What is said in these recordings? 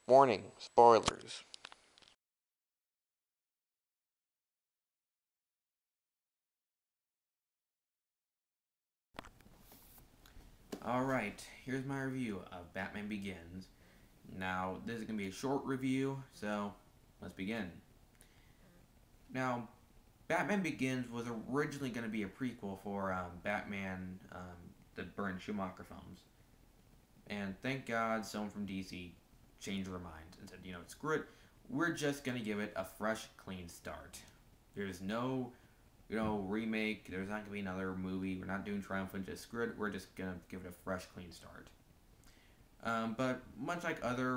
Warning, spoilers. Alright, here's my review of Batman Begins. Now, this is going to be a short review, so let's begin. Now, Batman Begins was originally going to be a prequel for Batman, the Burton Schumacher films. And thank God someone from DC changed their mind and said, screw it, we're just going to give it a fresh, clean start. There's no remake. There's not gonna be another movie. We're not doing triumphant. Just screw it. We're just gonna give it a fresh, clean start. But much like other,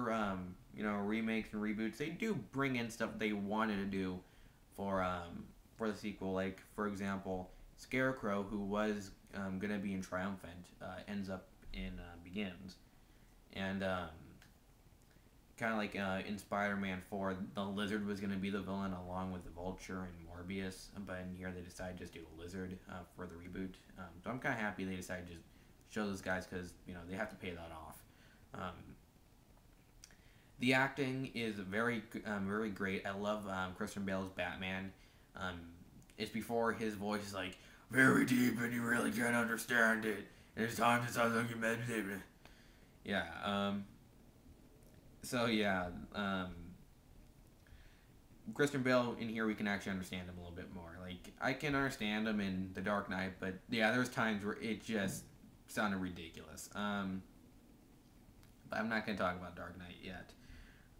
remakes and reboots, they do bring in stuff they wanted to do for the sequel. Like for example, Scarecrow, who was gonna be in Triumphant, ends up in Begins, and kind of like in Spider-Man 4, the Lizard was going to be the villain along with the Vulture and Morbius, but in here they decided to just do the Lizard for the reboot. So I'm kind of happy they decided to just show those guys because they have to pay that off. The acting is very great. I love Christian Bale's Batman. It's before his voice is like very deep and you really can't understand it. And it's time to sound like you meditated. Yeah. So yeah, Christian Bale in here we can actually understand him a little bit more. Like I can understand him in The Dark Knight, but yeah, there's times where it just sounded ridiculous. But I'm not gonna talk about Dark Knight yet.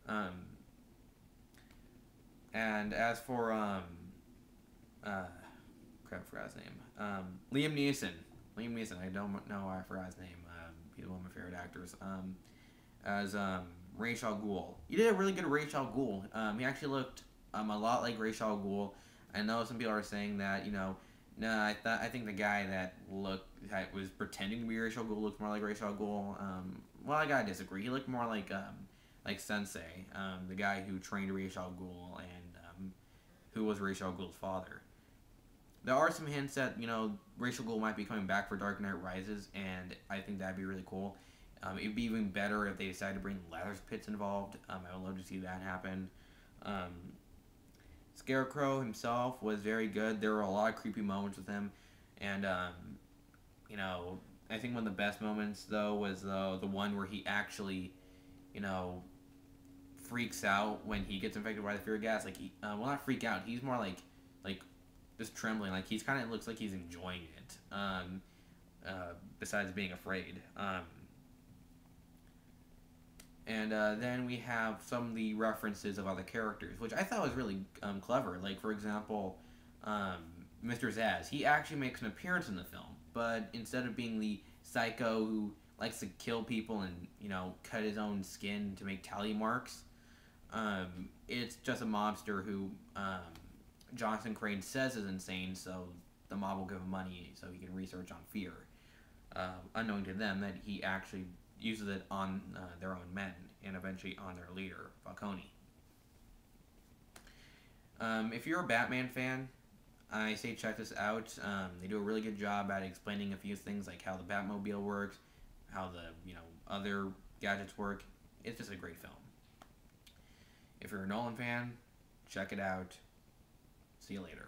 Um, and as for crap, I forgot his name. Liam Neeson. Liam Neeson. I don't know why I forgot his name. He's one of my favorite actors. As Ra's al Ghul. You did a really good Ra's al Ghul. He actually looked a lot like Ra's al Ghul. I know some people are saying that no, I think the guy that was pretending to be Ra's al Ghul looked more like Ra's al Ghul. Well, I gotta disagree. He looked more like Sensei, the guy who trained Ra's al Ghul and who was Ra's al Ghul's father. There are some hints that Ra's al Ghul might be coming back for Dark Knight Rises, and I think that'd be really cool. It'd be even better if they decided to bring Lazarus Pits involved. I would love to see that happen. Um, Scarecrow himself was very good. There were a lot of creepy moments with him, and I think one of the best moments though was the one where he actually, you know, freaks out when he gets infected by the fear gas. Like he, well, not freak out. He's more like just trembling. Like he's kind of looks like he's enjoying it. Besides being afraid. And then we have some of the references of other characters, which I thought was really clever. Like, for example, Mr. Zaz. He actually makes an appearance in the film, but instead of being the psycho who likes to kill people and, cut his own skin to make tally marks, it's just a mobster who Jonathan Crane says is insane, so the mob will give him money so he can research on fear. Unknowing to them that he actually uses it on their own men and eventually on their leader, Falcone. If you're a Batman fan, I say check this out. They do a really good job at explaining a few things like how the Batmobile works, how the other gadgets work. It's just a great film. If you're a Nolan fan, check it out. See you later.